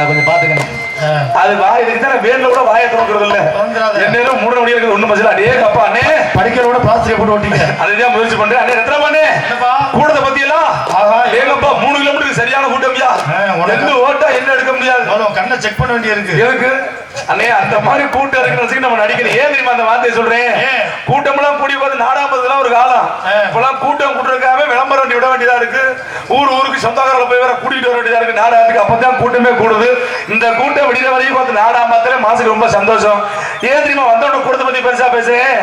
கொஞ்சம் பாத்துக்கணும். அது வாய் இருக்குதான் வேர்ல கூட வாயை திறக்கிறது இல்ல. என்ன மூணு மணி இருக்குது ஒண்ணு மசல அடே அப்பா அண்ணே படிக்கிறோட பிளாஸ்டிக் போட்டு ஓட்டிங்க. அதுதான் முயற்சி பண்றேன். அண்ணே ரத்னா பண்ணே கூடத பத்தியெல்லாம் ஏகப்பா 3 கிலோமீட்டருக்கு சரியான கூட்டம்யா. எங்க ஓட்டா என்ன எடுக்க முடியாது. கண்ணை செக் பண்ண வேண்டிய இருக்கு. எதுக்கு அண்ணே அந்த மாதிரி கூட்டம் இருக்கிறதுக்கு நம்ம நடிக்கணும். ஏன் தெரியுமா அந்த வார்த்தையை சொல்றேன்? கூட்டம் எல்லாம் கூடி பார்த்து நாடாமதுலாம் ஒரு காலம். இப்பெல்லாம் கூட்டம் கூட்டுறதுக்காகவே விளம்பரம் வண்டி விட வேண்டியதா இருக்கு. ஊருக்கு சொந்தக்காரர்களை போய் வேற கூட்டிட்டு வர வேண்டியதா இருக்கு நாடாத்துக்கு. அப்பதான் கூட்டமே கூடுது. இந்த கூட்டம் விடிய வரைக்கும் பார்த்து நாடாமத்துல மனசுக்கு ரொம்ப சந்தோஷம். ஏன் தெரியுமா வந்தோட கூட்டத்தை பத்தி பெருசா பேசுறேன்.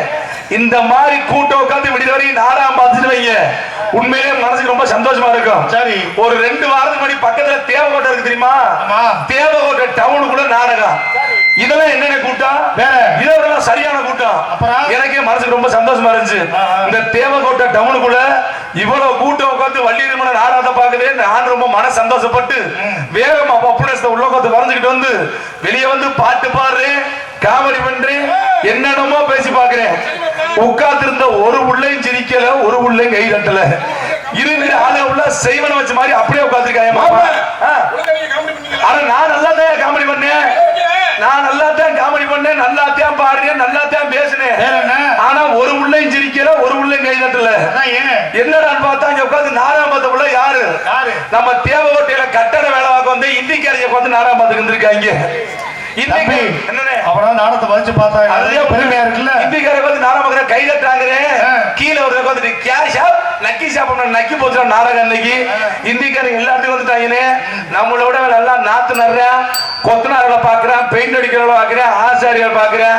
இந்த மாதிரி கூட்டம் உட்காந்து விடிய வரைக்கும் நாடாம பார்த்துட்டு வைங்க, உண்மையிலே மனசுக்கு ரொம்ப சந்தோஷமா இருக்கும். சரி, ஒரு 2 வாரத்துக்கு முன்னாடி பக்கத்துல தேவகோட்டை இருக்கு தெரியுமா? தேவகோட்டை டவுனுக்குள்ள நாடகம். இதெல்லாம் என்னென்ன கூட்டம்? இதெல்லாம் சரியான கூட்டம். எனக்கே மனசுக்கு ரொம்ப சந்தோஷமா இருந்துச்சு. இந்த தேவகோட்டை டவுனுக்குள்ள இவ்வளவு கூட்டம் உட்காந்து வள்ளியம்மன் நாடகத்தை பாக்குதே நான் ரொம்ப மன சந்தோஷப்பட்டு வேகமா பப்புனஸ்த உள்ள உட்காந்து வரைஞ்சுக்கிட்டு வந்து வெளியே வந்து பாட்டு பாடுறேன், காமெடி பண்றேன், என்னென்னமோ பேசி பாக்குறேன். உட்கார்ந்து இருந்த ஒரு உள்ளையும் சிரிக்கல, ஒரு உள்ளையும் கை தட்டல. இருக்கிற ஆளை உள்ள செய்வன வச்ச மாதிரி அப்படியே உட்காந்துருக்காங்க. ஆனா நான் நல்லா தான் காமெடி பண்ணேன், நான் நல்லா தான் காமெடி பண்ணேன், நல்லா தான் பாடுறேன், நல்லா தான் பேசினேன். ஆனா ஒரு உள்ளையும் சிரிக்கல, ஒரு உள்ளையும் கை தட்டல. என்னடான்னு பார்த்தா இங்க உட்காந்து நாடகம் பார்த்த உள்ள யாரு? நம்ம தேவகோட்டையில கட்டட வேலை பார்க்க வந்து இந்திக்காரிய உட்காந்து நாடகம் பார்த்துட்டு இருந்திருக்காங்க. கீழே ஒரு நக்கி சாப்பிடணும், நக்கி போச்சு நாடகம். இன்னைக்கு இந்திக்காரங்க எல்லாத்துக்கும் வந்துட்டாங்கன்னு நம்மளோட நல்லா நாத்து நடுறேன், கொத்தனார்களை பாக்குறேன், பெயிண்ட் அடிக்கிறவளை பாக்குறேன், ஆசாரிகளை பாக்குறேன்.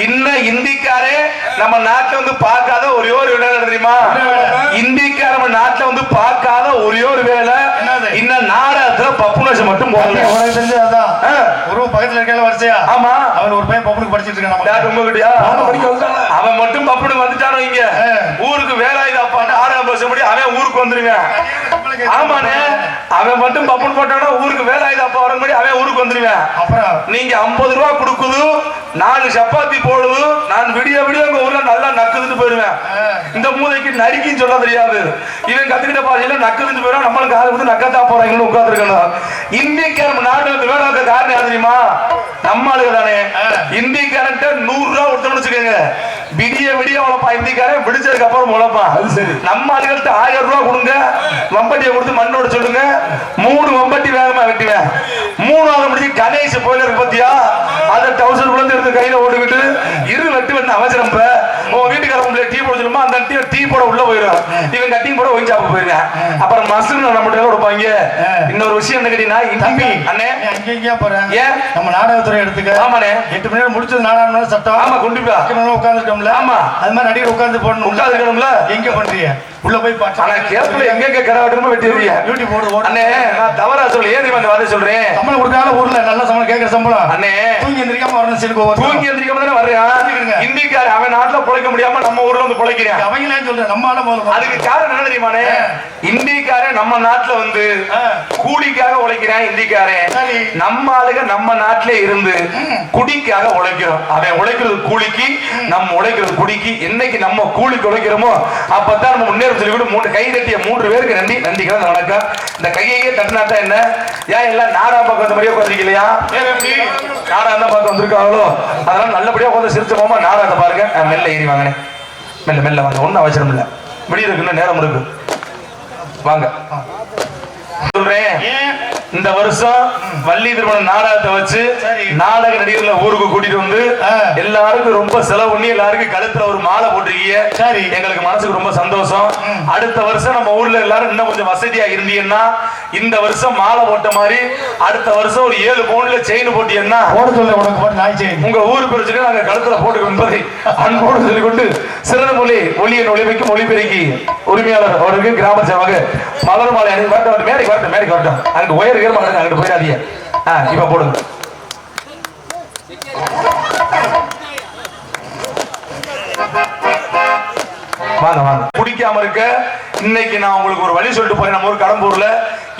இன்னும் இந்திக்காரே நம்ம நாட்டுல வந்து பார்க்காத ஒரே ஒரு வேலை தெரியுமா? இந்திக்கார நம்ம நாட்டுல வந்து பார்க்காத ஒரே ஒரு வேலை இன்னும் நாடகத்துல பப்புனஸ் மட்டும் போடல. பக்கத்துல இருக்க வரிசையா? ஆமா, அவன் ஒரு பையன் பப்புனுக்கு படிச்சிட்டு இருக்கான். அவன் மட்டும் பப்புனுக்கு வந்துட்டானோ இங்க ஊருக்கு வேலை இது நாடகம் பேச முடியும் அவன் ஊருக்கு வந்துருவேன். ஆமாண்ணே அவன் மட்டும் பப்புன்னு போட்டானா ஊருக்கு வேலை ஆயுது அப்ப வர முடியும் அவன் ஊருக்கு வந்துருவேன். அப்புறம் நீங்க 50 ரூபா கொடுக்குது 4 சப்பாத்தி போடுது நான் விடிய விடிய உங்க ஊர்ல நல்லா நக்குதுன்னு போயிருவேன். இந்த மூதைக்கு நரிக்கின்னு சொல்ல தெரியாது. இவன் கத்துக்கிட்ட பாதையில நக்குதுன்னு போயிடும். நம்மளுக்கு காலை வந்து நக்கத்தா போறாங்கன்னு உட்காந்துருக்கணும். இந்திக்கார நாடு வந்து வேலை வைக்க காரணம் யாரு தெரியுமா? நம்ம ஆளுங்க தானே. இந்திக்காரன்ட்ட 100 ரூபா கொடுத்தோம்னு வச்சுக்கோங்க விடிய விடிய உழப்பா. இந்திக்காரன் விடிச்சதுக்கு அப்புறம் உழப்பா. நம்ம ஆளுகள்ட்ட 1000 ரூபா கொடுங்க வம்பட்டியை கொடுத்து மண்ணோட சொல்லுங்க 3 வம்பட்டி வேகமா வெட்டுவேன். 3வது முடிச்சு கணேஷ் போயில இருக்கு பத்தியா அதை டவுசர் குழந்தை எடுத்து கையில ஓட்டுக்கிட்டு வெட்டு வெட்டு அவசரம். உன் வீட்டுக்காரங்க டீ போட சொல்லுமா அந்த டீ போட உள்ள போயிடும். இவன் கட்டிங் போட ஒயின் சாப்பிட போயிருக்கேன். அப்புறம் மசூர் நம்ம கொடுப்பாங்க. இன்னொரு விஷயம் என்ன கேட்டீங்கன்னா அண்ணே அங்கேயா போறேன் ஏன் நம்ம நாடகத்துறை எடுத்துக்க. ஆமாண்ணே 8 மணி நேரம் முடிச்சது நாடகம் சட்டம். ஆமா கண்டிப்பா உட்காந்துட்டோம்ல. ஆமா அது மாதிரி நடிகர் உட்கார்ந்து போடணும். உட்காந்துக்கணும்ல. எங்க பண்றீங்க உள்ள போய் பாட்டு. ஆனா கேப்ல எங்க கடை வெட்டிடுவீங்க யூடியூப் போடு. அண்ணே நான் தவறா சொல்ல ஏன் அந்த வார்த்தை சொல்றேன். சம்பளம் கொடுக்காத ஊர்ல நல்ல சம்பளம் கேட்கற சம்பளம். அண்ணே தூங்கி எந்திரிக்காம வரணும். சரி தூங்கி எந்திரிக்காம தானே வர்றேன். இந்திக்கார அவன் நாட்டுல பிழைக்க முடியாம நம்ம ஊர்ல வந்து பிழைக்கிறேன். அவங்களே சொல்றேன் நம்ம ஆள போதும். அதுக்கு காரணம் என்ன தெரியுமானே? இந்திக்காரன் நம்ம நாட்டுல வந்து கூலிக்காக உழைக்கிறான். இந்திக்காரன் நம்ம ஆளுங்க நம்ம நாட்டுல இருந்து குடிக்காக உழைக்கிறோம். அவன் உழைக்கிறது கூலிக்கு நம்ம உழைக்கிறது குடிக்கு. என்னைக்கு நம்ம கூலிக்கு உழைக்கிறோமோ அப்பதான் நம்ம முன்னேற சொல்லிவிட்டு 3 கை தட்டிய 3 பேருக்கு நன்றி நன்றிகள் வணக்கம். இந்த கையையே தட்டினாட்டா என்ன ஏன் எல்லாம் நாடா பக்கம் வந்த மாதிரியே உட்காந்துருக்கலையா? நாடா தான் பார்க்க வந்திருக்காங்களோ அதனால நல்லபடியா உட்காந்து சிரிச்ச போமா நாடகத்தை பாருங்க. மெல்ல ஏறி வாங்கினே மெல்ல மெல்ல வாங்க ஒன்னும் அவசரம் இல்லை. விடிய இருக்குன்னு நேரம் இருக்கு வாங்க சொல்றேன். இந்த வருஷம் வள்ளி திருமணம் நாடகத்தை வச்சு நாடக நடிகர்களை ஊருக்கு கூட்டிட்டு வந்து எல்லாருக்கும் ரொம்ப செலவு பண்ணி எல்லாருக்கும் கழுத்துல ஒரு மாலை போட்டிருக்கீங்க. எங்களுக்கு மனசுக்கு ரொம்ப சந்தோஷம். அடுத்த வருஷம் நம்ம ஊர்ல எல்லாரும் இன்னும் கொஞ்சம் வசதியா இருந்தீங்கன்னா இந்த வருஷம் மாலை போட்ட மாதிரி அடுத்த வருஷம் ஒரு 7 பவுன்ல செயின் போட்டீங்கன்னா உங்க ஊரு பிரச்சனை நாங்க கழுத்துல போட்டுக்கணும் என்பதை அன்போடு சொல்லிக்கொண்டு சிறந்த மொழி ஒளியின் ஒளிமைக்கும் ஒளிபெருக்கி உரிமையாளர் அவருக்கு கிராம சேவக மலர் மாலை அணி வரட்டும் மேடைக்கு வரட்டும் மேடைக்கு வரட்டும். அங்க உயர் அங்கிட்டு போயிடாதீங்க. இப்ப போடுங்க. வாங்க வாங்க குடிக்காம இருக்க இன்னைக்கு நான் உங்களுக்கு ஒரு வழி சொல்லிட்டு போறேன். நம்ம ஊர் கடம்பூர்ல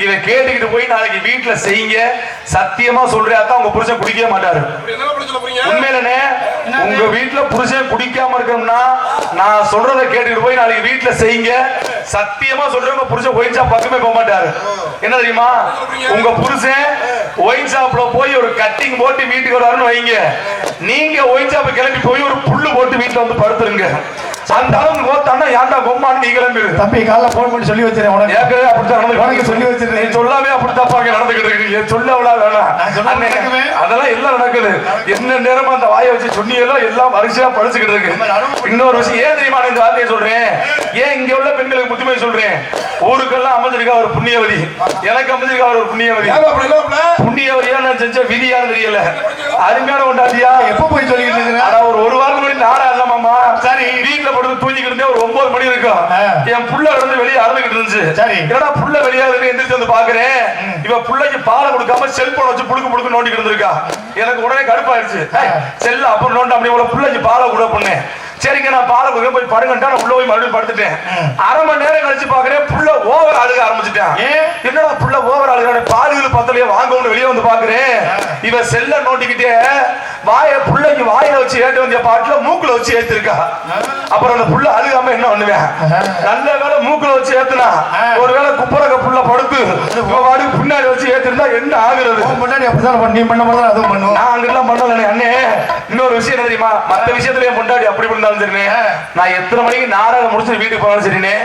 இதை கேட்டுக்கிட்டு போய் நாளைக்கு வீட்டுல செய்யுங்க. சத்தியமா சொல்றேன் உங்க புருஷன் குடிக்கவே மாட்டாரு. உண்மையிலே உங்க வீட்டுல புருஷன் குடிக்காம இருக்கணும்னா நான் சொல்றதை கேட்டுக்கிட்டு போய் நாளைக்கு வீட்டுல செய்யுங்க. சத்தியமா சொல்றேன் உங்க புருஷன் ஒயின் ஷாப் பக்கமே போக மாட்டாரு. என்ன தெரியுமா? உங்க புருஷன் ஒயின் ஷாப்ல போய் ஒரு கட்டிங் போட்டு வீட்டுக்கு வராருன்னு வைங்க. நீங்க ஒயின் ஷாப் கிளம்பி போய் ஒரு புல்லு போட்டு வீட்டுல வந்து படுத்துருங்க. அந்த அளவுக்கு கோத்தானா ஏன்டா கொம்மான்னு நீ கிளம்பிடு. தம்பி காலைல போன் பண்ணி சொல்லி வச்சிருக்கேன். உனக்கு ஏற்கனவே அப்படித்தான் சொல்லி வச்சிருக்கேன். சொல்லாமே அப்படித்தாப்பாங்க நடந்துகிட்டு இருக்கு. சொல்ல அவ்வளோ வேணாம். அதெல்லாம் எல்லாம் நடக்குது. என்ன நேரமா அந்த வாயை வச்சு சொன்னீங்களோ எல்லாம் வரிசையா படிச்சுக்கிட்டு இருக்கு. இன்னொரு விஷயம் ஏன் தெரியுமா இந்த வார்த்தையை சொல்றேன்? ஏன் இங்க உள்ள பெண்களுக்கு புத்திமை சொல்றேன்? ஊருக்கெல்லாம் அமைஞ்சிருக்கா ஒரு புண்ணியவதி. எனக்கு அமைஞ்சிருக்கா ஒரு புண்ணியவதி. புண்ணியவதியா நான் செஞ்ச விதியான்னு தெரியல. அருமையான கொண்டாட்டியா எப்ப போய் சொல்லிட்டு இருக்கு. ஆனா ஒரு வாரம் முன்னாடி நாடா இல்லமாமா. சரி வீட்டுல போட்டு தூங்கிக்கிட்டு இருந்தே ஒரு 9 மணி இருக்கும். என் புள்ள இருந்து வெளியே அறந்துகிட்டு இருந்துச்சு. என்னடா புள்ள வெளியே எந்திரிச்சு வந்து பாக்குறேன். இவ புள்ளைக்கு பாலை கொடுக்காம செல்போன் வச்சு புழுக்கு புழுக்கு நோண்டிக்கிட்டு இருந்திருக்கா. எனக்கு உடனே கடுப்பாயிருச்சு. செல்ல அப்புறம் நோண்ட அப்படி புள்ளைக்கு பாலை கூட பண்ணேன். சரிங்க நான் பாலை கொடுக்க போய் படுங்கட்டா நான் உள்ள போய் மறுபடியும் படுத்துட்டேன். 1/2 மணி நேரம் கழிச்சு பாக்குறேன் புள்ள ஓவர் அழுக ஆரம்பிச்சுட்டேன். என்னடா புள்ள ஓவர் அழுக பாலுகள் பத்தலையே வாங்கன்னு வெளியே வந்து பாக்குறேன். இவ செல்ல நோண்டிக்கிட்டே புள்ளைக்கு வாயில வச்சு ஏற்ற வேண்டிய பாட்டுல மூக்குல வச்சு ஏத்திருக்கா. அப்புறம் அந்த புள்ள அழுகாம என்ன பண்ணுவேன்? நல்ல வேலை மூக்குல வச்சு ஏத்துனா ஒருவேளை குப்பரக்க புள்ள படுத்து வாடுக்கு பின்னாடி வச்சு ஏத்திருந்தா என்ன ஆகுறது? முன்னாடி அப்படிதான் நீ பண்ண மாதிரி அதுவும் பண்ணுவோம். நான் அங்கெல்லாம் பண்ணல அண்ணே. இன்னொரு விஷயம் என்ன தெரியுமா? மற்ற விஷயத்துல என் முன்னாடி அப்படி பண்ணாலும் சரினே நான் எத்தனை மணிக்கு நாடகம் முடிச்சு வீட்டுக்கு போனாலும் சரினே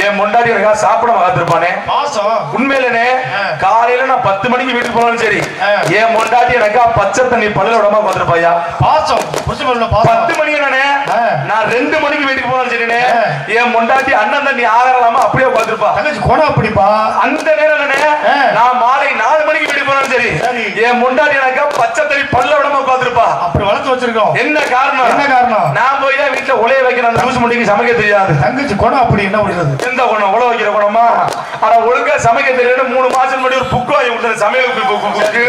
என் முன்னாடி எனக்காக சாப்பிட காத்திருப்பானே. உண்மையிலே காலையில நான் 10 மணிக்கு வீட்டுக்கு போனாலும் சரி என் முன்னாடி எனக்கா பச்சை தண்ணி பல்ல விடாம காத்திருப்பாயா. பாசம் 10 மணிக்கு நான் 2 மணிக்கு வீட்டுக்கு போனாலும் சரினே என் முன்னாடி அண்ணன் தண்ணி ஆகலாம அப்படியே காத்திருப்பா. அப்படிப்பா அந்த நேரம் நான் மாலை 4 மணிக்கு வீட்டுக்கு போனாலும் சரி என் முன்னாடி எனக்கா பச்சை தண்ணி பல்ல விடாம காத்திருப்பா. அப்படி வளர்த்து வச்சிருக்கோம். என்ன காரணம்? என்ன காரணம்? நான் போய் தான் வீட்டுல உலைய வைக்கிற அந்த லூசு முடிக்கு சமைக்க தெரியாது. தங்கச்சி குணம் அப்படி என்ன பண்ணுறது? எந்த குணம்? உழ வைக்கிற குணமா? ஆனா ஒழுங்கா சமைக்க தெரியல. 3 மாசம் முன்னாடி ஒரு புக்கு வாங்கி கொடுத்தேன். சமையல் புக்கு.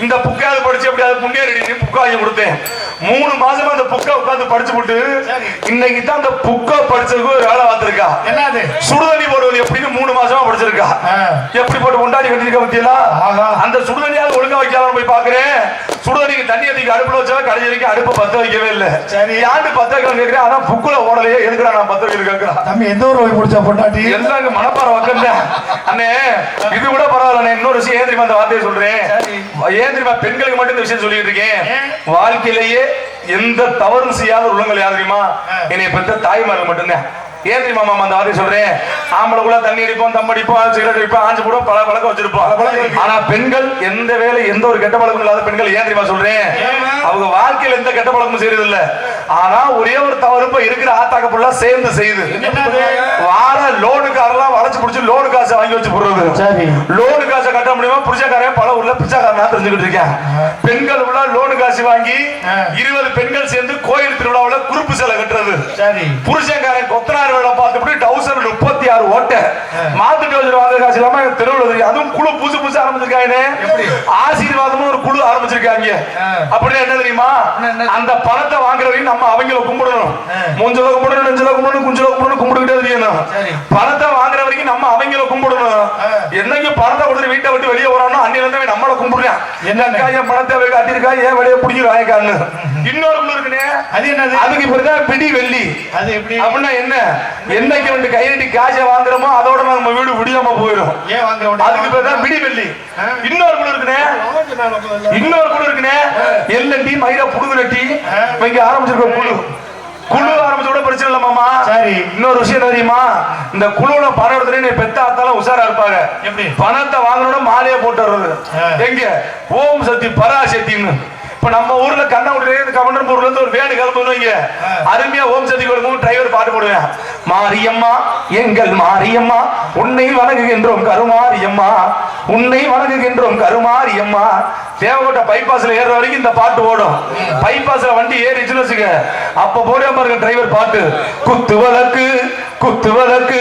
இந்த புக்காவது படிச்சு எப்படியாவது முன்னேறி புக்கு வாங்கி கொடுத்தேன். 3 மாசமா அந்த புக்கை உட்கார்ந்து படிச்சு போட்டு இன்னைக்கு தான் அந்த புக்கை படிச்சதுக்கு ஒரு வேலை பார்த்திருக்கா. என்னது சுடுதண்ணி போடுவது எப்படின்னு 3 மாசமா படிச்சிருக்கா. எப்படி போட்டு கொண்டாடி கட்டிருக்க பத்தியா அந்த சுடுதண்ணியாவது ஒழுங்கா வைக்கலாம் போய் பாக்குறேன். சுடுதண்ணிக்கு தண்ணி அதிக அடுப்புல வச்சா கடைசி வரைக்கும் அடுப்பை பத்த வைக்கவே இல்லை. யாண்டு பத்த வைக்கலாம் கேட்கிறேன். ஆனா புக்குல ஓடலையே எதுக்குறா நான் பத்த வைக்கிறேன். தம்பி எந்த ஒரு முடிச்சா பொண்டாட்டி எல்லாம் மனப்பாறை வைக்கல அண்ணே. இது கூட பரவாயில்ல. இன்னொரு விஷயம் ஏன் தெரியுமா அந்த வார்த்தையை சொல்றேன். ஏன் தெரியுமா பெண்களுக்கு மட்டும் இந்த விஷயம் சொல்லிட்டு இருக்கேன். வாழ்க்கையிலேயே எந்த தவறும் செய்யாத உள்ளங்கள் யார் தெரியுமா? என்னை பெற்ற தாய்மார்கள் மட்டும்தான். ஏன் தெரியுமா மாமா அந்த வார்த்தை சொல்றேன். ஆம்பளைக்குள்ள தண்ணி அடிப்போம், தம் அடிப்போம், சிகரெட் அடிப்போம், ஆஞ்சு போடுவோம், பல பழக்கம் வச்சிருப்போம். ஆனா பெண்கள் எந்த வேலை எந்த ஒரு கெட்ட பழக்கம் இல்லாத பெண்கள். ஏன் தெரியுமா சொல்றேன். அவங்க வாழ்க்கையில் எந்த கெட்ட பழக்கமும் செய்யறது இல்ல. ஆனா ஒரே ஒரு தவறு இருக்கிற ஆத்தாக்க புள்ளா சேர்ந்து செய்யுது. வார லோனுக்காரெல்லாம் வளைச்சு பிடிச்சி லோனு காசை வாங்கி வச்சு போடுறது. லோனு காசை கட்ட முடியுமா? புடிச்சக்காரன் பல ஊர்ல பிச்சைக்காரனா தெரிஞ்சுக்கிட்டு இருக்கேன். பெண்கள் உள்ள லோனு காசு வாங்கி 20 பெண்கள் சேர்ந்து கோயில் திருவிழாவில் குறுப்பு சிலை கட்டுறது. புருஷன்காரன் கொத்தனார் பார்த்துட்டு 1036 ஓட்டை மாத்துட்டு வச்சிருவாங்க. காசு இல்லாம தெருவில் அதுவும் குழு புதுசு ஆரம்பிச்சிருக்காங்க. ஆசீர்வாதமும் ஒரு குழு ஆரம்பிச்சிருக்காங்க. அப்படின்னா என்ன தெரியுமா? அந்த பணத்தை வாங்குறவரையும் நம்ம அவங்கள கும்பிடணும். மூஞ்சல கும்பிடணும், நெஞ்சல கும்பிடணும், குஞ்சல கும்பிடணும், கும்பிட்டுக்கிட்டே தெரியணும். பணத்தை வாங்குற வரைக்கும் நம்ம அவங்கள கும்பிடணும். என்னைக்கு பணத்தை கொடுத்து வீட்டை விட்டு வெளியே வரானோ அன்னில இருந்து நம்மள கும்பிடுறான். என்ன என் பணத்தை கட்டிருக்கா, ஏன் வெளியே பிடிக்கிறாங்க. இன்னொரு குழு இருக்குனே, அது என்னது? அதுக்கு இப்படிதான் பிடி வெள்ளி. அது எப்படி அப்படின்னா என்ன? என்னைக்கு வந்து கையெட்டி காசை வாங்குறோமோ அதோட நம்ம வீடு விடியாம போயிடும். அதுக்கு பேர் தான் பிடி வெள்ளி. இன்னொரு குழு இருக்குனே, எல்என்டி மயிரா புடுங்குலட்டி இங்க ஆரம்பிச்சிருக்க குழு ஆரம்பிச்ச கூட பிரச்சனை இல்ல மாமா. சரி, இன்னொரு விஷயம் தெரியுமா? இந்த குழுல பணம் எடுத்துட்டு பெத்த ஆத்தாலும் உஷாரா இருப்பாங்க. எப்படி பணத்தை வாங்கணும்னா மாலையை போட்டு வர்றது. எங்க ஓம் சக்தி பராசக்தின்னு. இப்ப நம்ம ஊர்ல கண்ணாமூடியில கவர்னர்பூர்ல இருந்து ஒரு வேன் கிளம்புவீங்க. அருமையா ஓம் சக்தி கோயில் டிரைவர் பாட்டு போடுவேன். மாரியம்மா எங்கள் மாரியம்மா உன்னை வணங்குகின்றோம் கருமாரியம்மா, உன்னை வணங்குகின்றோம் கருமாரியம்மா. தேவகோட்டை பைபாஸ்ல ஏற வரைக்கும் இந்த பாட்டு ஓடும். பைபாஸ்ல வண்டி ஏறிச்சுன்னு வச்சுக்க, அப்ப போட பாருங்க டிரைவர் பாட்டு. குத்து வழக்கு குத்து வழக்கு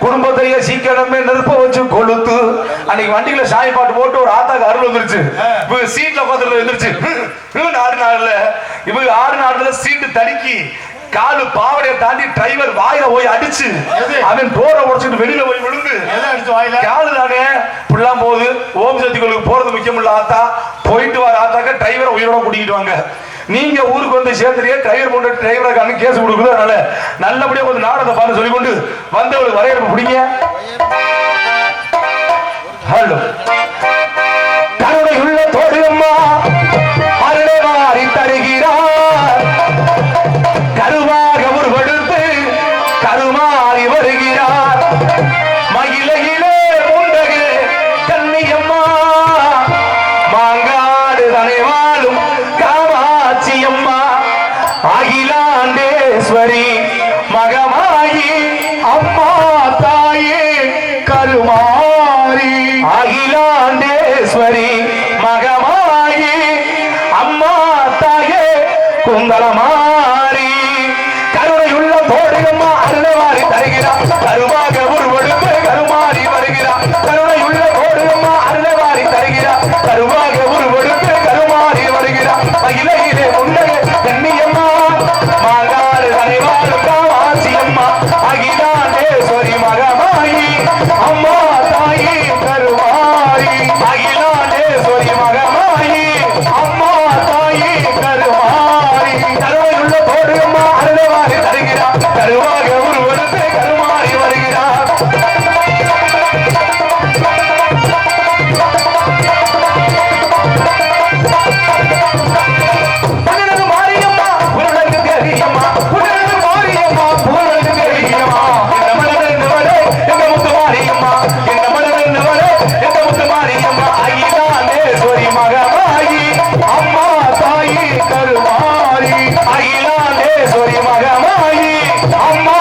குடும்பத்தையே சீக்கிரமே நெருப்ப வச்சு கொளுத்து. அன்னைக்கு வண்டியில சாய் பாட்டு போட்டு ஒரு ஆத்தாக்கு அருள் வந்துருச்சு. இவங்க சீட்ல உட்காந்துட்டு வந்துருச்சு. இவங்க 6 நாடுல சீட்டு தடுக்கி காலு பாவடைய தாண்டி டிரைவர் வாயில போய் அடிச்சு அவன் டோரை உடைச்சிட்டு வெளியில போய் விழுந்து காலு தானே புல்லாம் போகுது. ஓம் சக்தி கோயிலுக்கு போறது முக்கியம் இல்ல. ஆத்தா போயிட்டு வர ஆத்தாக்க டிரைவரை உயிரோட கூட்டிக்கிட்டு வாங்க. நீங்க ஊருக்கு வந்து சேர்ந்துட்டே டிரைவர் போட்டு டிரைவரை கேஸ் கொடுக்குது. அதனால நல்லபடியா கொஞ்சம் நாடகத்தை பார்த்து சொல்லிக்கொண்டு வந்தவளுக்கு வரையறுப்பு பிடிங்க. ஹலோ கருணையுள்ள தோழியம்மா அருளை வாரி தருகிறார். கருவாக உருவெடுத்து கருமாறி வருகிறார். மகிழையிலே முண்டகு கன்னியம்மா மாங்காடு தனைவாலும் காமாட்சியம்மா அகிலாண்டேஸ்வரி மகமாயி அம்மா தாயே கருமாரி. அகிலாண்டேஸ்வரி மகமாயி அம்மா தாயே குந்தலமாரி. கருணையுள்ள தோழியம்மா அருள்வாரி தருகிறார். கருவாக உருவெடுத்து கருமாறி வருகிறார். கருணையுள்ள தோழியம்மா அருள்வாரி தருகிறார். கருவாக உருவெடுத்து கருமாறி வருகிறார். மகிழையிலே உண்டகை கண்ணியம்மா மாங்காடு தனைவாலும் காமாட்சியம்மா அகிலாண்டேஸ்வரி மகமாயி அம்மா தாயி கருமாரி. அகிலாண்டேஸ்வரி மகமாயி அம்மா தாயி கருமாரி. கருணையுள்ள தோழியம்மா அருள்வாரி தருகிறார். கருவாக உருவெடுத்து கருமாறி வருகிறார். மாரியம்மா உருளங்கு தெரியுமா, உருளங்கு மாரியம்மா உருளங்கு தெரியுமா. இந்த மலர் நிவரே எங்க முத்து மாரியம்மா, இந்த மலர் நிவரே எங்க முத்து மாரியம்மா. அகிலாண்டேஸ்வரி மகமாயி அம்மா தாயி கருமாரி. அகிலாண்டேஸ்வரி மகமாயி அம்மா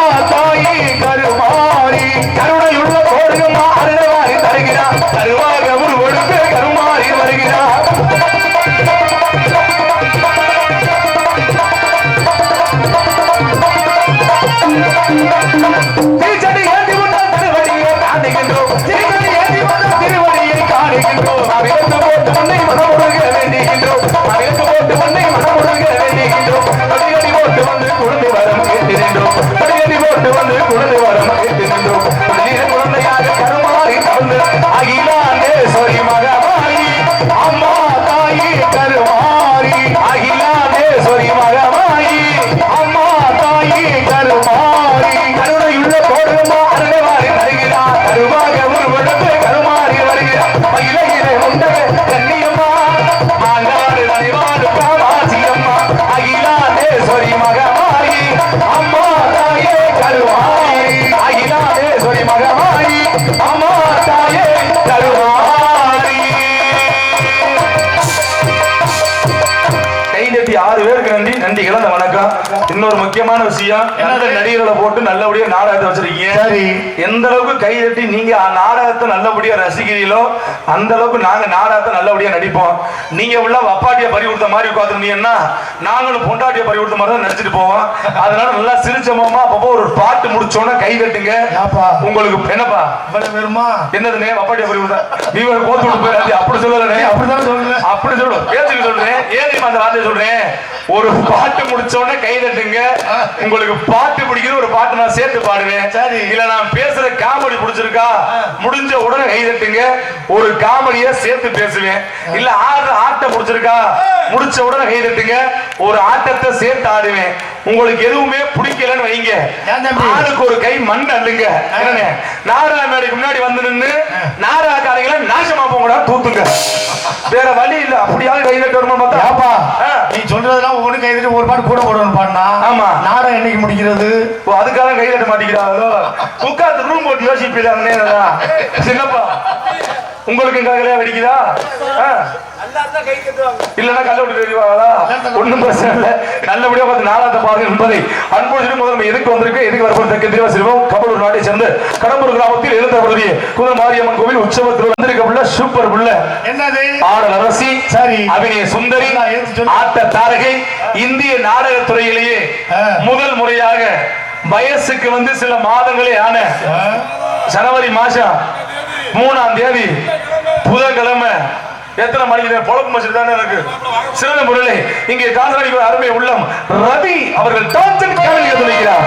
முக்கியமான விஷயம், நல்ல நடிகர்களை போட்டு நல்லபடியா நாடகத்தை வச்சிருக்கீங்க. சரி, எந்த அளவுக்கு கை தட்டி நீங்க நாடகத்தை நல்லபடியா ரசிக்கிறீங்களோ அந்த அளவுக்கு நாங்க நாடகத்தை நல்லபடியா நடிப்போம். நீங்க உள்ள வப்பாட்டிய பறி கொடுத்த மாதிரி உட்காந்துருந்தீங்கன்னா நாங்களும் பொண்டாட்டிய பறி கொடுத்த மாதிரி தான் நடிச்சிட்டு போவோம். அதனால நல்லா சிரிச்சோமா அப்பப்போ ஒரு பாட்டு முடிச்சோன்னா கை தட்டுங்க. உங்களுக்கு என்னப்பா வருமா என்னதுனே வப்பாட்டிய பறி கொடுத்தா நீ கோத்து விட்டு போயிடாது அப்படி சொல்லலே, அப்படிதான் சொல்றேன், அப்படி சொல்லுவேன், பேச்சுக்கு சொல்றேன். ஏன் அந்த வார்த்தையை சொல்றேன், ஒரு பாட்டு முடிச்சோடனே கை தட்டுங்க. உங்களுக்கு பாட்டு பிடிக்கிற ஒரு பாட்டு நான் சேர்த்து பாடுவேன். இல்ல நான் பேசுற காமெடி பிடிச்சிருக்கா முடிஞ்ச உடனே கை தட்டுங்க. ஒரு காமெடியா சேர்த்து பேசுவேன். இல்ல ஆட்ட முடிச்சிருக்கா முடிச்ச உடனே கை தட்டுங்க. ஒரு ஆட்டத்தை சேர்த்து ஆடுவேன். உங்களுக்கு எதுவுமே பிடிக்கலன்னு வைங்க, ஆளுக்கு ஒரு கை மண் அள்ளுங்க. நாடக மேடைக்கு முன்னாடி வந்து நின்று நாடக காலைகளை நாசமா போங்கடா தூத்துங்க. வேற வழி இல்ல. அப்படியாவது கை தட்டு வருமா பார்த்தா நீ சொல்றதெல்லாம் ஒவ்வொரு கை தட்டி ஒரு பாட்டு கூட போடணும் பாடினா. ஆமா, நாடகம் என்னைக்கு முடிக்கிறது? அதுக்காக கை தட்ட மாட்டேங்கிறாங்களோ? உட்காந்து ரூம் போட்டு யோசிப்பீங்க. சின்னப்பா உங்களுக்கு கலையா வெடிக்குதா? இல்லன்னா கல்ல விட்டு தெரியுவாங்களா? ஒண்ணும் பிரச்சனை இல்ல. நல்லபடியா பார்த்து நாடகத்தை பாருங்க என்பதை அன்போடு முதல்ல எதுக்கு வந்திருக்கு, எதுக்கு வரப்போம் செல்வம் கபலூர் நாட்டை சேர்ந்து கடம்பூர் கிராமத்தில் எழுந்தவருடைய குதிரை மாரியம்மன் கோவில் உற்சவத்தில் வந்திருக்க சூப்பர் புள்ள என்னது ஆடல் அரசி, சரி, அபிநய சுந்தரி, ஆட்ட தாரகை, இந்திய நாடகத்துறையிலேயே முதல் முறையாக வயசுக்கு வந்து சில மாதங்களே ஆன ஜனவரி மாசம் 3ஆம் தேதி புதன்கிழமை எத்தனை மணிக்கு பொழப்பு மசில் தானே எனக்கு சிறந்த முறையிலே இங்கே காசனடிக்கு அருமை உள்ளம் ரவி அவர்கள் டான்சன் கேள்வி சொல்லிக்கிறார்.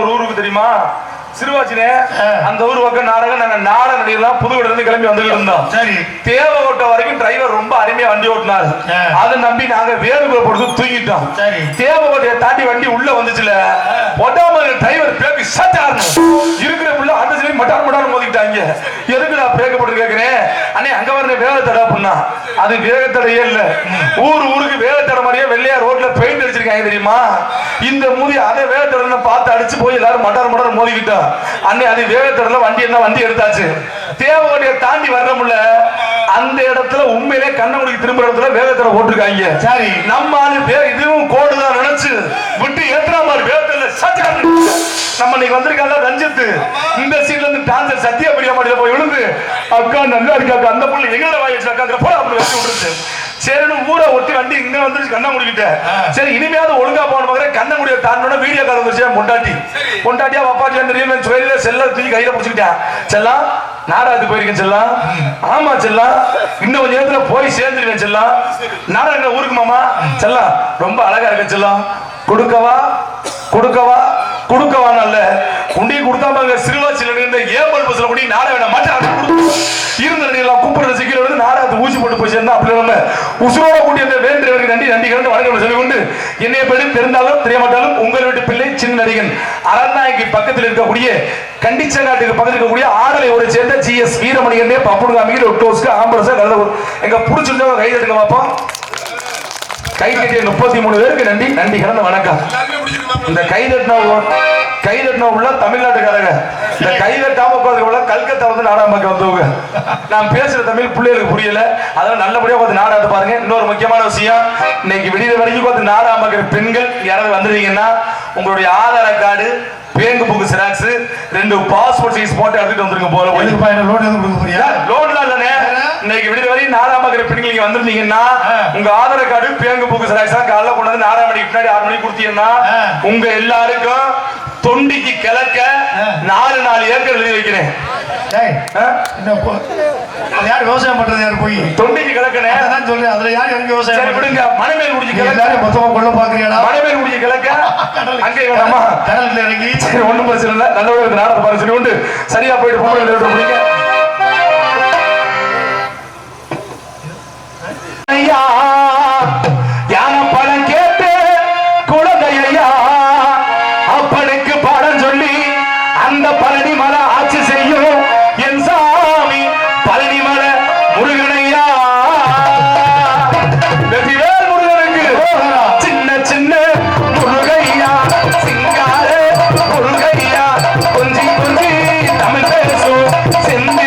ஒரு ஊருக்கு தெரியுமா சிறுவாச்சினே, அந்த ஊர் பக்கம் நாடகம் நாங்க நாடக நடிகர்லாம் புதுக்கோட்டையில இருந்து கிளம்பி வந்துகிட்டு இருந்தோம். சரி, தேவகோட்டை வரைக்கும் டிரைவர் ரொம்ப அருமையா வண்டி ஓட்டினாரு. அதை நம்பி நாங்க வேறுகளை போட்டு தூங்கிட்டோம். தேவகோட்டையை தாண்டி வண்டி உள்ள வந்துச்சுல, ஒட்டாம டிரைவர் பிரேக் சட்டாரு இருக்கிற புள்ள அந்த சைடு மட்டார் மட்டார் மோதிக்கிட்டாங்க. எதுக்கு நான் பிரேக் போட்டு கேட்கிறேன், அண்ணே அங்க வர வேகத்தடை அப்படின்னா அது வேகத்தடையே இல்ல. ஊருக்கு வேகத்தடை மாதிரியே வெள்ளையா ரோட்ல பெயிண்ட் அடிச்சிருக்காங்க தெரியுமா? இந்த மூதி அதே வேகத்தடை பார்த்து அடிச்சு போய் எல்லாரும் மட்டார் மட்டார் மோதிக்கிட்டோம். அன்னை அது வேகத்தடல வண்டி எடுத்தாச்சு. தேவகோட்டையை தாண்டி வரமுல்ல அந்த இடத்துல உண்மையிலே கண்ணங்குடிக்கு திரும்புற இடத்துல வேகத்தடை போட்டிருக்காங்க. சரி, நம்ம இதுவும் கோடுதான் நினைச்சு விட்டு ஏத்துற மாதிரி வேகத்தடல சச்சாரு. நம்ம இன்னைக்கு வந்திருக்காங்க ரஞ்சித், இந்த சீட்ல இருந்து டான்சர் சத்யா பிரியா மாடியில போய் விழுந்து அக்கா நல்லா இருக்காக்கா அந்த புள்ள எங்கட வாயிச்சாக்கா போல அப்படி வச்சு விட்டுருச்சு. சரின்னு ஊரை ஒட்டி வண்டி இங்க வந்துருச்சு கண்ணங்குடிக்கிட்ட. சரி, இனிமையாவது ஒழுங்கா போன மாதிரி கண்ணங்குடியை தாண்டோட வீடியோ கால் வந்துருச்சு. பொண்டாட்டியா வப்பாட்டியா தெரியும் சொல்லல செல்ல தூக்கி கையில பிடிச்சிக்கிட்டேன். செல்லாம் நாடகத்துக்கு போயிருக்கேன் செல்லாம். ஆமா செல்லாம், இன்னும் கொஞ்சம் நேரத்துல போய் சேர்ந்துருவேன் செல்லாம். நாடகம் ஊருக்கு மாமா செல்லாம் ரொம்ப அழகா இருக்கு செல்லாம். கொடுக்கவா கொடுக்கவா கொடுக்கவா நல்ல குண்டி கொடுத்தாம சிறுவாச்சில இருந்த ஏம்பல் பஸ்ல குடி நாடகம் மாட்டாங்க இருந்த நடிகெல்லாம் கூப்பிடுற சிக்கல வந்து நாடகத்தை ஊசி போட்டு போய் சேர்ந்தா அப்படி நம்ம உசுரோட கூட்டி அந்த வேண்டவருக்கு நன்றி நன்றி கலந்து வணக்கம் சொல்லி கொண்டு என்னைய பற்றி தெரிந்தாலும் தெரியமாட்டாலும் உங்கள் வீட்டு பிள்ளை சின்ன நடிகன் அரண்நாயகி பக்கத்தில் இருக்கக்கூடிய கண்டிச்சங்காட்டுக்கு பக்கத்தில் இருக்கக்கூடிய ஆடலை ஒரு சேர்ந்த GS வீரமணிகனே பப்புடு காமிக்கிற ஒட்டோஸ்க்கு ஆம்பரசா கலந்து எங்க புடிச்சிருந்தவங்க கை தட்டுங்க பாப்போம். கை கட்டிய 33 பேருக்கு நன்றி நன்றி கலந்து வணக்கம். இந்த கைதட்டின உள்ள தமிழ்நாட்டுக்காரங்க, இந்த கைதட்டாம உள்ள கல்கத்தா வந்து நாடகம் பார்க்க வந்தவங்க. நான் பேசுற தமிழ் பிள்ளைகளுக்கு புரியல, அதனால நல்லபடியா பார்த்து நாடகத்தை பாருங்க. இன்னொரு முக்கியமான விஷயம், இன்னைக்கு விடிய வரைக்கும் பார்த்து நாடகம் பார்க்கிற பெண்கள் யாராவது வந்துருவீங்கன்னா உங்களுடைய ஆதார card, bank book xerox, 2 passport size photo எடுத்துட்டு வந்துருங்க. போல லோன் தான் இல்லனே. இன்னைக்கு விடிய வரைக்கும் நாடகம் பார்க்கிற பெண்கள் நீங்க வந்திருந்தீங்கன்னா உங்க ஆதார கார்டு, பேங்க் புக் ஜெராக்ஸ் காலைல கொண்டு வந்து 4 மணிக்கு முன்னாடி 6 மணிக்கு கொடுத்தீங்கன்னா உங்க எல்லாருக்கும் தொண்டிக்கு கிழக்க 4 ஏக்கர் எழுதி வைக்கிறேன். யார் விவசாயம் பண்றது யாரு போய் தொண்டிக்கு கிழக்கனே அதான் சொல்றேன். அதுல யார் எங்க விவசாயம் விடுங்க. மணமேல் குடிச்சு கிழக்க மொத்தமா கொள்ள பாக்குறீங்களா? மணமேல் குடிச்சு கிழக்க அங்கே வேணாமா கடல்ல இறங்கி ஒண்ணும் பிரச்சனை இல்லை. நல்ல நாடகம் பாரு சொல்லி கொண்டு சரியா போயிட்டு போறீங்க. யான பழம் கேட்டு குழந்தையா அப்பனுக்கு பாடம் சொல்லி அந்த பழனி மலை ஆட்சி செய்யும் என் சாமி பழனி மலை முருகனையா. வெற்றிவேல் முருகனுக்கு சின்ன சின்ன முருகையா சிங்கார முருகையா கொஞ்சி கொஞ்சி தமிழ் பேசும் செந்த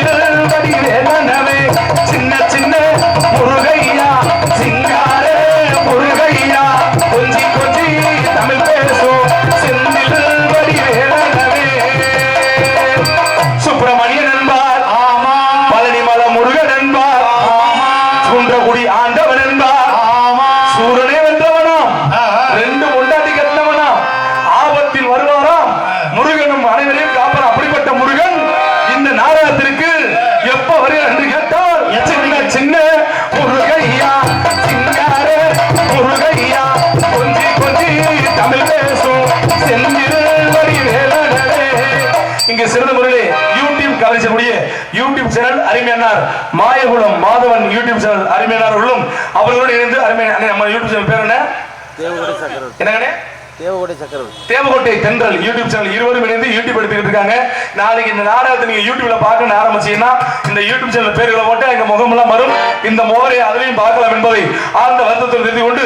மிக சிறந்த முறையில் யூடியூப் கவனிச்சக்கூடிய யூடியூப் சேனல் அருமையானார் மாயகுளம் மாதவன் யூடியூப் சேனல் அருமையானார் அவர்களும் அவர்களோடு இணைந்து அருமையான நம்ம யூடியூப் சேனல் பேர் என்ன? என்னங்கண்ணே? தேவகோட்டை தென்றல் யூடியூப் சேனல் இருவரும் இணைந்து யூடியூப் எடுத்துக்கிட்டு இருக்காங்க. நாளைக்கு இந்த நாடகத்தை நீங்க யூடியூப்ல பார்க்க ஆரம்பிச்சீங்கன்னா இந்த யூடியூப் சேனல் பேர்களை போட்டு எங்க முகமெல்லாம் வரும். இந்த முகரை அதிலையும் பார்க்கலாம் என்பதை ஆழ்ந்த வருத்தத்தில் தெரிந்து கொண்டு